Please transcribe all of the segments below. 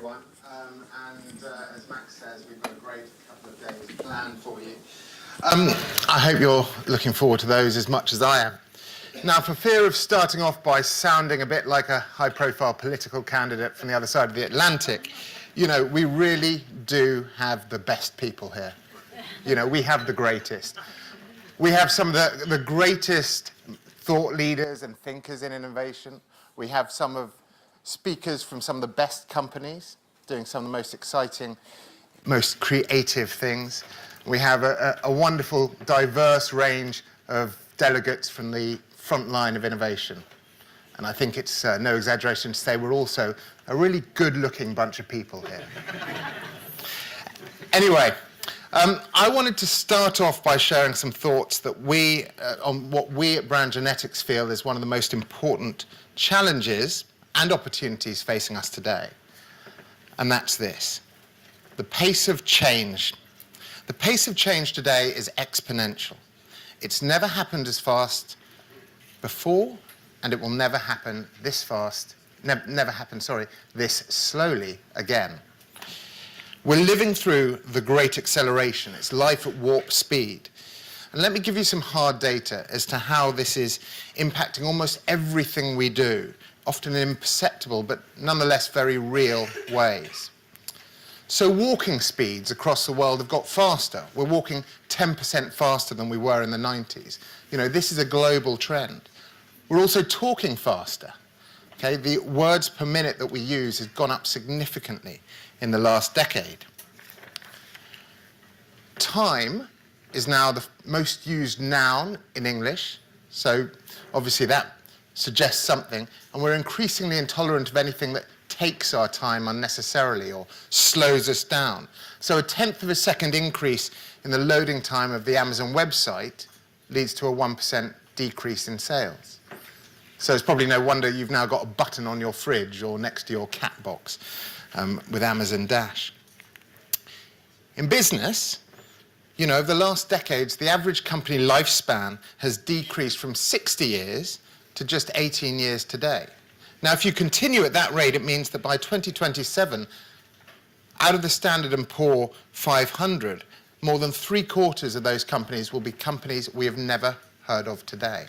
everyone. As Max says, we've got a great couple of days planned for you. I hope you're looking forward to those as much as I am. Now, for fear of starting off by sounding a bit like a high-profile political candidate from the other side of the Atlantic, you know, we really do have the best people here. You know, we have the greatest. We have some of the greatest thought leaders and thinkers in innovation. We have some of speakers from some of the best companies doing some of the most exciting, most creative things. We have a wonderful, diverse range of delegates from the front line of innovation. And I think it's no exaggeration to say we're also a really good-looking bunch of people here. Anyway, I wanted to start off by sharing some thoughts that on what we at Brand Genetics feel is one of the most important challenges and opportunities facing us today. And that's this: the pace of change. The pace of change today is exponential. It's never happened as fast before, and it will never happen this fast, never happen, this slowly again. We're living through the great acceleration. It's life at warp speed. And let me give you some hard data as to how this is impacting almost everything we do, often in imperceptible but nonetheless very real ways. So walking speeds across the world have got faster. We're walking 10% faster than we were in the 90s. You know, this is a global trend. We're also talking faster. Okay, the words per minute that we use has gone up significantly in the last decade. Time is now the most used noun in English, so obviously that suggests something, and we're increasingly intolerant of anything that takes our time unnecessarily or slows us down. So a 1/10 of a second increase in the loading time of the Amazon website leads to a 1% decrease in sales. So it's probably no wonder you've now got a button on your fridge or next to your cat box with Amazon Dash. In business, you know, over the last decades, the average company lifespan has decreased from 60 years to just 18 years today. Now, if you continue at that rate, it means that by 2027, out of the Standard & Poor 500, more than 3/4 of those companies will be companies we have never heard of today.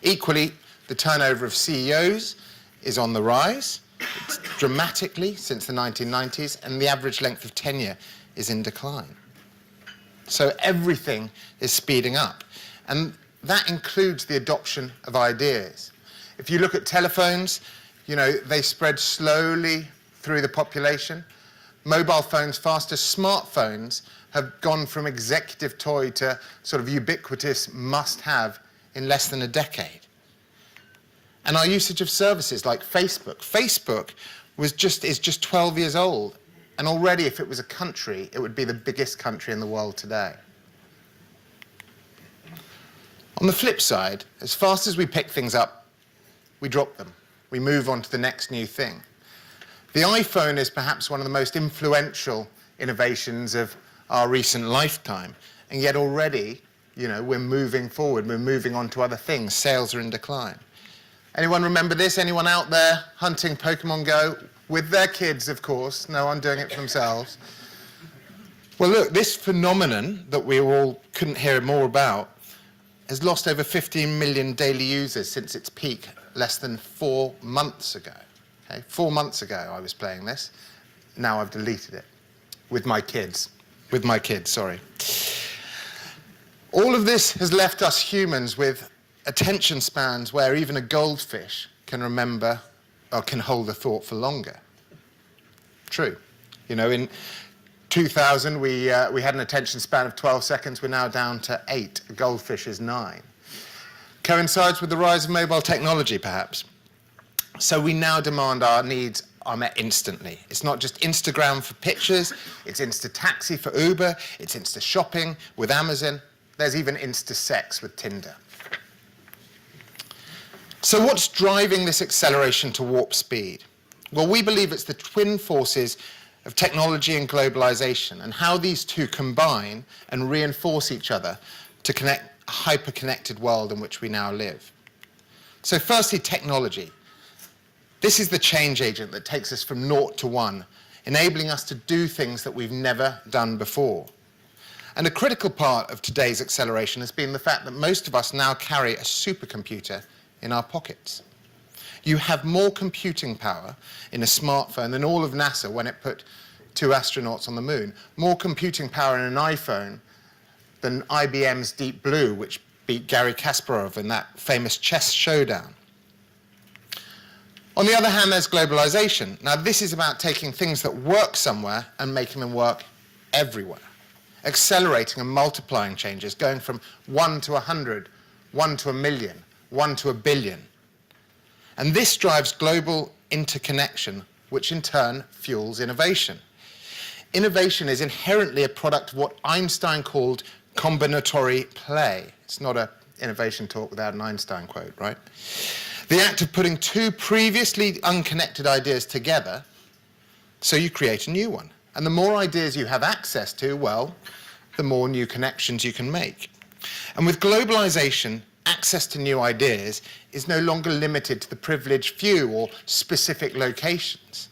Equally, the turnover of CEOs is on the rise. It's dramatically since the 1990s, and the average length of tenure is in decline. So everything is speeding up, and that includes the adoption of ideas. If you look at telephones, you know, they spread slowly through the population. Mobile phones, faster, smartphones have gone from executive toy to sort of ubiquitous must-have in less than a decade. And our usage of services like Facebook. Facebook is just 12 years old, and already if it was a country, it would be the biggest country in the world today. On the flip side, as fast as we pick things up, we drop them. We move on to the next new thing. The iPhone is perhaps one of the most influential innovations of our recent lifetime, and yet already, you know, we're moving forward, we're moving on to other things. Sales are in decline. Anyone remember this? Anyone out there hunting Pokemon Go? With their kids, of course, no one doing it for themselves. Well, look, this phenomenon that we all couldn't hear more about has lost over 15 million daily users since its peak less than 4 months ago. Okay? 4 months ago I was playing this. Now I've deleted it. With my kids, sorry. All of this has left us humans with attention spans where even a goldfish can remember or can hold a thought for longer. True. You know, in 2000 we had an attention span of 12 seconds. We're now down to 8. A goldfish is 9. Coincides with the rise of mobile technology, perhaps. So we now demand our needs are met instantly. It's not just Instagram for pictures, it's Insta-taxi for Uber, it's Insta-shopping with Amazon. There's even Insta-sex with Tinder. So what's driving this acceleration to warp speed? Well, we believe it's the twin forces of technology and globalization, and how these two combine and reinforce each other to connect a hyper-connected world in which we now live. So firstly, technology. This is the change agent that takes us from 0 to 1, enabling us to do things that we've never done before. And a critical part of today's acceleration has been the fact that most of us now carry a supercomputer in our pockets. You have more computing power in a smartphone than all of NASA when it put 2 astronauts on the moon, more computing power in an iPhone than IBM's Deep Blue, which beat Garry Kasparov in that famous chess showdown. On the other hand, there's globalization. Now, this is about taking things that work somewhere and making them work everywhere, accelerating and multiplying changes, going from 1 to 100, 1 to 1,000,000, 1 to 1,000,000,000. And this drives global interconnection, which in turn fuels innovation. Innovation is inherently a product of what Einstein called combinatory play. It's not an innovation talk without an Einstein quote, right? The act of putting 2 previously unconnected ideas together, so you create a new one. And the more ideas you have access to, well, the more new connections you can make. And with globalization, access to new ideas is no longer limited to the privileged few or specific locations.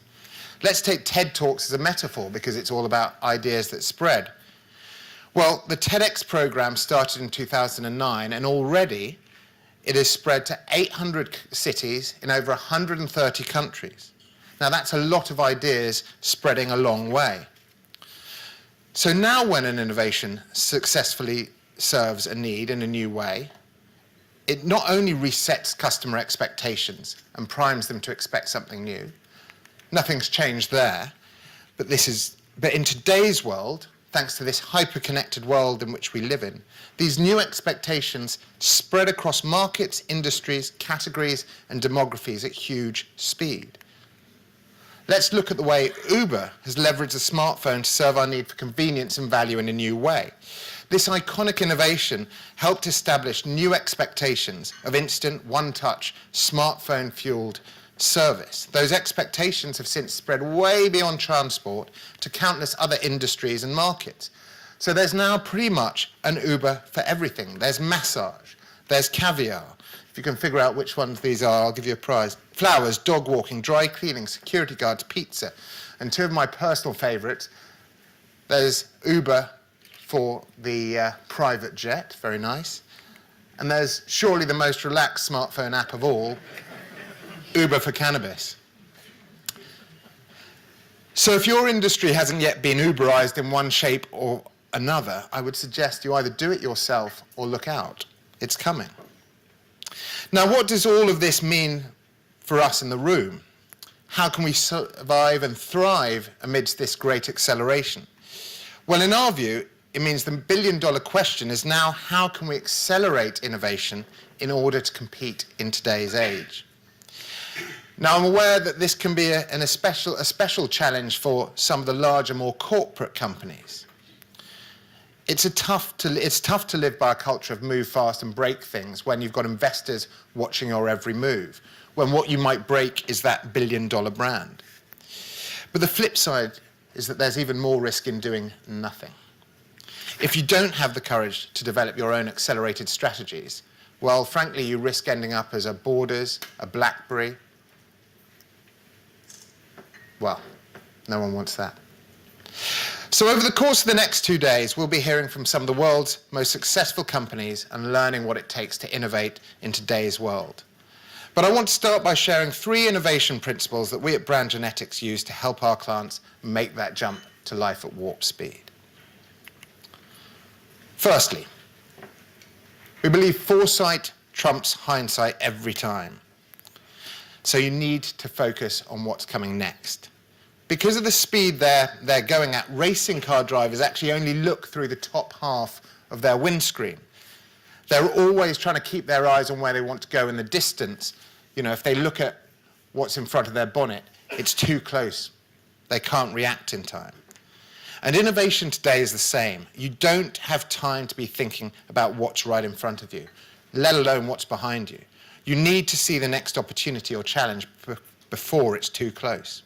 Let's take TED Talks as a metaphor because it's all about ideas that spread. Well, the TEDx program started in 2009 and already it has spread to 800 cities in over 130 countries. Now that's a lot of ideas spreading a long way. So now when an innovation successfully serves a need in a new way, it not only resets customer expectations and primes them to expect something new, nothing's changed there, but in today's world, thanks to this hyper-connected world in which we live in, these new expectations spread across markets, industries, categories, and demographies at huge speed. Let's look at the way Uber has leveraged the smartphone to serve our need for convenience and value in a new way. This iconic innovation helped establish new expectations of instant, one-touch, smartphone-fueled service. Those expectations have since spread way beyond transport to countless other industries and markets. So there's now pretty much an Uber for everything. There's massage, there's caviar. If you can figure out which ones these are, I'll give you a prize. Flowers, dog walking, dry cleaning, security guards, pizza. And 2 of my personal favorites, there's Uber for the private jet, very nice. And there's surely the most relaxed smartphone app of all, Uber for cannabis. So if your industry hasn't yet been Uberized in one shape or another, I would suggest you either do it yourself or look out. It's coming. Now, what does all of this mean for us in the room? How can we survive and thrive amidst this great acceleration? Well, in our view, it means the billion-dollar question is now how can we accelerate innovation in order to compete in today's age? Now, I'm aware that this can be a special challenge for some of the larger, more corporate companies. It's tough to live by a culture of move fast and break things when you've got investors watching your every move, when what you might break is that billion-dollar brand. But the flip side is that there's even more risk in doing nothing. If you don't have the courage to develop your own accelerated strategies, well, frankly, you risk ending up as a Borders, a BlackBerry. Well, no one wants that. So over the course of the next 2 days, we'll be hearing from some of the world's most successful companies and learning what it takes to innovate in today's world. But I want to start by sharing 3 innovation principles that we at Brand Genetics use to help our clients make that jump to life at warp speed. Firstly, we believe foresight trumps hindsight every time. So you need to focus on what's coming next. Because of the speed they're going at, racing car drivers actually only look through the top half of their windscreen. They're always trying to keep their eyes on where they want to go in the distance. You know, if they look at what's in front of their bonnet, it's too close. They can't react in time. And innovation today is the same. You don't have time to be thinking about what's right in front of you, let alone what's behind you. You need to see the next opportunity or challenge before it's too close.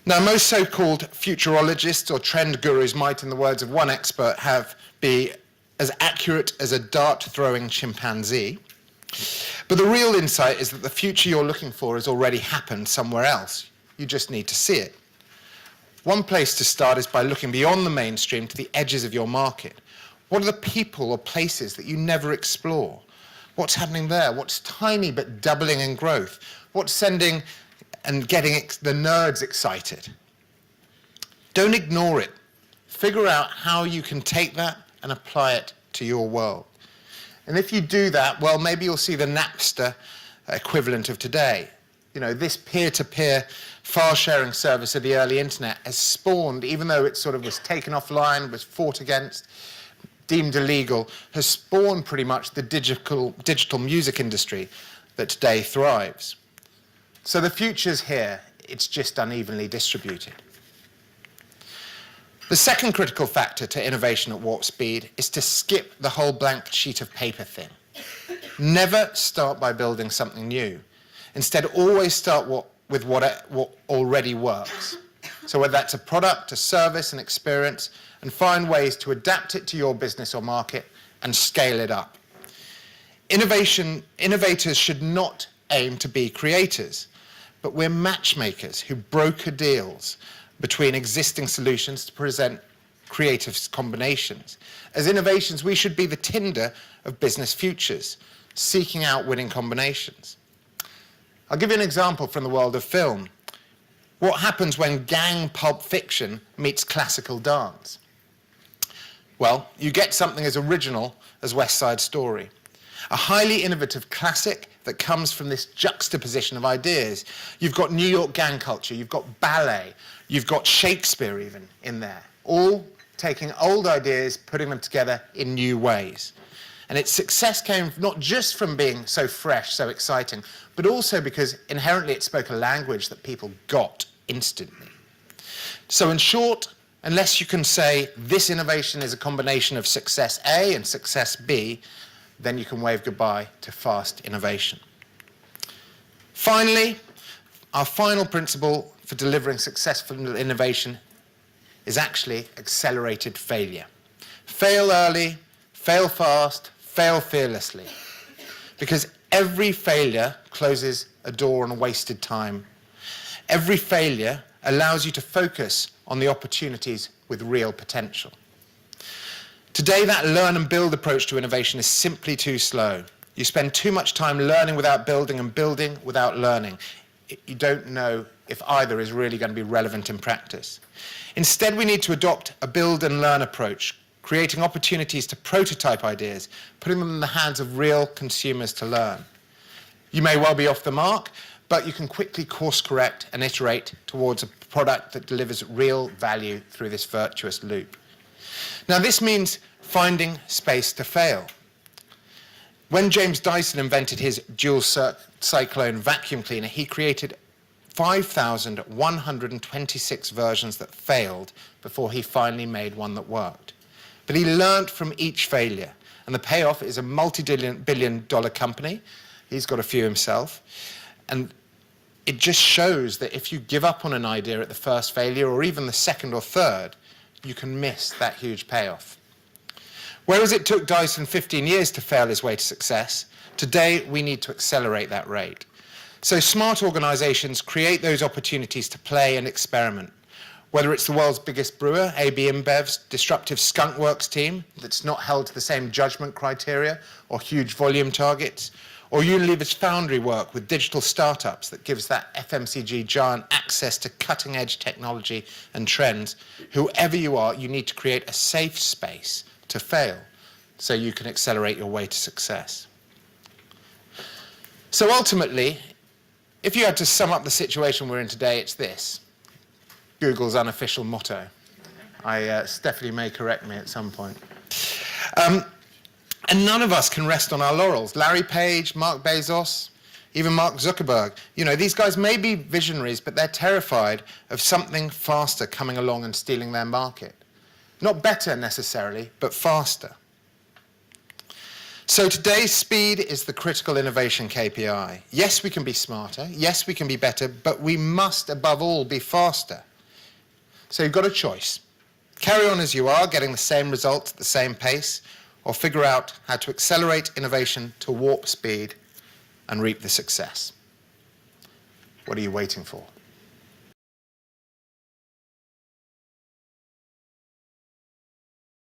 Now, most so-called futurologists or trend gurus might, in the words of one expert, be as accurate as a dart-throwing chimpanzee. But the real insight is that the future you're looking for has already happened somewhere else. You just need to see it. One place to start is by looking beyond the mainstream to the edges of your market. What are the people or places that you never explore? What's happening there? What's tiny but doubling in growth? What's sending and getting the nerds excited? Don't ignore it. Figure out how you can take that and apply it to your world. And if you do that, well, maybe you'll see the Napster equivalent of today. You know, this peer-to-peer file-sharing service of the early internet has spawned, even though it sort of was taken offline, was fought against, deemed illegal, has spawned pretty much the digital music industry that today thrives. So the future's here, it's just unevenly distributed. The second critical factor to innovation at warp speed is to skip the whole blank sheet of paper thing. Never start by building something new. Instead, always start with what already works. So whether that's a product, a service, an experience, and find ways to adapt it to your business or market and scale it up. Innovators should not aim to be creators, but we're matchmakers who broker deals between existing solutions to present creative combinations. As innovations, we should be the Tinder of business futures, seeking out winning combinations. I'll give you an example from the world of film. What happens when gang pulp fiction meets classical dance? Well, you get something as original as West Side Story. A highly innovative classic that comes from this juxtaposition of ideas. You've got New York gang culture, you've got ballet, you've got Shakespeare even in there, all taking old ideas, putting them together in new ways. And its success came not just from being so fresh, so exciting, but also because inherently it spoke a language that people got instantly. So in short, unless you can say this innovation is a combination of success A and success B, then you can wave goodbye to fast innovation. Finally, our final principle for delivering successful innovation is actually accelerated failure. Fail early, fail fast, fail fearlessly. Because every failure closes a door on wasted time. Every failure allows you to focus on the opportunities with real potential. Today, that learn and build approach to innovation is simply too slow. You spend too much time learning without building and building without learning. You don't know if either is really going to be relevant in practice. Instead, we need to adopt a build and learn approach, creating opportunities to prototype ideas, putting them in the hands of real consumers to learn. You may well be off the mark, but you can quickly course correct and iterate towards a product that delivers real value through this virtuous loop. Now, this means finding space to fail. When James Dyson invented his dual cyclone vacuum cleaner, he created 5,126 versions that failed before he finally made one that worked. But he learned from each failure, and the payoff is a multi-billion-dollar company. He's got a few himself. And it just shows that if you give up on an idea at the first failure, or even the second or third, you can miss that huge payoff. Whereas it took Dyson 15 years to fail his way to success, today we need to accelerate that rate. So smart organizations create those opportunities to play and experiment. Whether it's the world's biggest brewer, AB InBev's disruptive skunkworks team that's not held to the same judgment criteria or huge volume targets, or Unilever's foundry work with digital startups that gives that FMCG giant access to cutting-edge technology and trends. Whoever you are, you need to create a safe space to fail so you can accelerate your way to success. So ultimately, if you had to sum up the situation we're in today, it's this. Google's unofficial motto. Stephanie may correct me at some point. And none of us can rest on our laurels. Larry Page, Mark Bezos, even Mark Zuckerberg. You know, these guys may be visionaries, but they're terrified of something faster coming along and stealing their market. Not better necessarily, but faster. So today's speed is the critical innovation KPI. Yes, we can be smarter. Yes, we can be better, but we must, above all, be faster. So you've got a choice. Carry on as you are, getting the same results at the same pace, or figure out how to accelerate innovation to warp speed and reap the success. What are you waiting for?